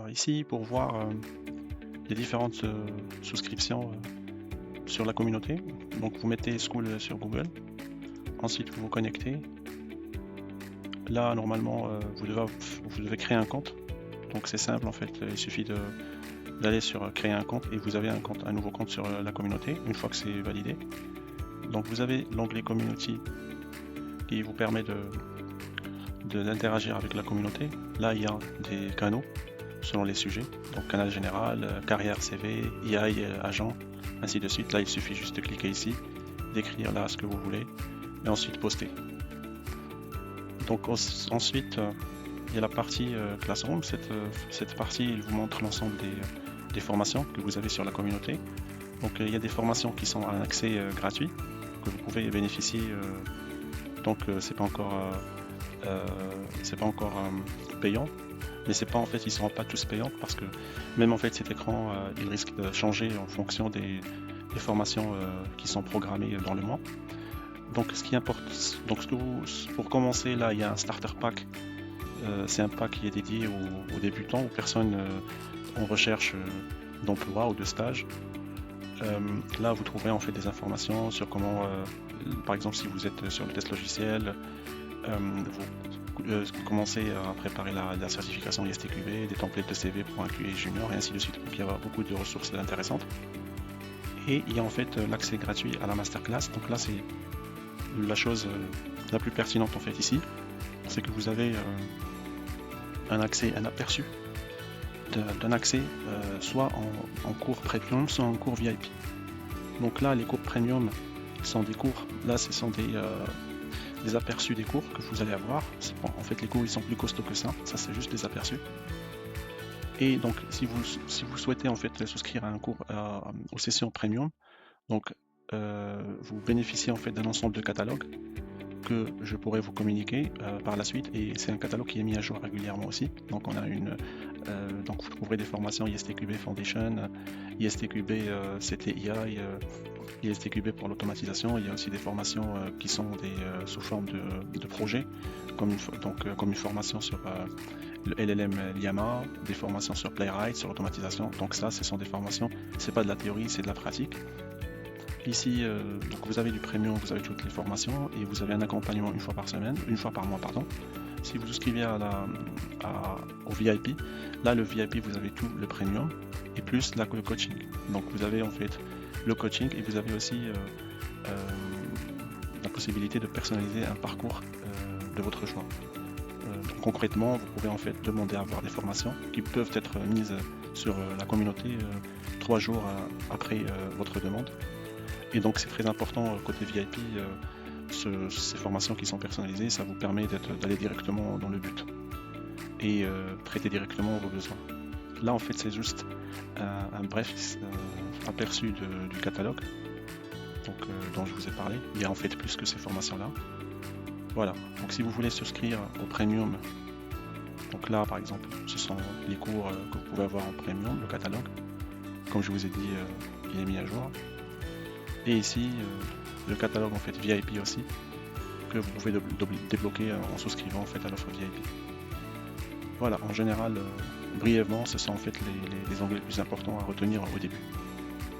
ici, pour voir les différentes souscriptions sur la communauté, donc vous mettez School sur Google, ensuite vous vous connectez. Là, normalement, vous devez créer un compte. Donc c'est simple en fait, il suffit d'aller sur créer un compte et vous avez un nouveau compte sur la communauté une fois que c'est validé. Donc vous avez l'onglet Community qui vous permet d'interagir avec la communauté. Là, il y a des canaux selon les sujets, donc canal général, carrière CV, EI, agent, ainsi de suite. Là, il suffit juste de cliquer ici, d'écrire là ce que vous voulez et ensuite poster. Donc ensuite, il y a la partie Classroom. Cette partie, il vous montre l'ensemble des formations que vous avez sur la communauté. Donc il y a des formations qui sont à un accès gratuit, que vous pouvez bénéficier. Donc c'est pas encore payant, mais c'est pas en fait, ils seront pas tous payants parce que même en fait cet écran, il risque de changer en fonction des formations qui sont programmées dans le mois. Donc ce qui importe, donc pour commencer là, il y a un starter pack. C'est un pack qui est dédié aux débutants, aux personnes en recherche d'emploi ou de stage. Là, vous trouverez en fait des informations sur comment, par exemple, si vous êtes sur le test logiciel, vous commencez à préparer la certification ISTQB, des templates de CV pour un QA junior et ainsi de suite. Donc il y a beaucoup de ressources intéressantes. Et il y a en fait l'accès gratuit à la masterclass. Donc là, c'est la chose la plus pertinente en fait ici, c'est que vous avez un aperçu d'un accès soit en cours premium, soit en cours VIP. Donc là, les cours premium sont des cours, là ce sont des aperçus des cours que vous allez avoir. En fait, les cours ils sont plus costauds que ça c'est juste des aperçus. Et donc si vous souhaitez en fait souscrire à un cours aux sessions premium, donc vous bénéficiez en fait d'un ensemble de catalogues que je pourrais vous communiquer par la suite, et c'est un catalogue qui est mis à jour régulièrement aussi. Donc on a donc vous trouverez des formations ISTQB Foundation, ISTQB CTI, ISTQB pour l'automatisation. Il y a aussi des formations qui sont sous forme de projets, comme une formation sur le LLM Llama, des formations sur Playwright, sur l'automatisation. Donc ça, ce sont des formations, c'est pas de la théorie, c'est de la pratique. Ici, donc vous avez du premium, vous avez toutes les formations et vous avez un accompagnement une fois par mois, pardon. Si vous souscrivez au VIP, là le VIP vous avez tout le premium et plus le coaching. Donc vous avez en fait le coaching et vous avez aussi la possibilité de personnaliser un parcours de votre choix. Donc concrètement, vous pouvez en fait demander à avoir des formations qui peuvent être mises sur la communauté 3 jours après votre demande. Et donc c'est très important côté VIP, ces formations qui sont personnalisées, ça vous permet d'aller directement dans le but et traiter directement vos besoins. Là en fait c'est juste un bref aperçu du catalogue dont je vous ai parlé. Il y a en fait plus que ces formations là. Voilà, donc si vous voulez souscrire au premium, donc là par exemple ce sont les cours que vous pouvez avoir en premium, le catalogue. Comme je vous ai dit, il est mis à jour. Et ici, le catalogue en fait VIP aussi, que vous pouvez débloquer en souscrivant en fait à l'offre VIP. Voilà, en général, brièvement, ce sont en fait les onglets les plus importants à retenir au début.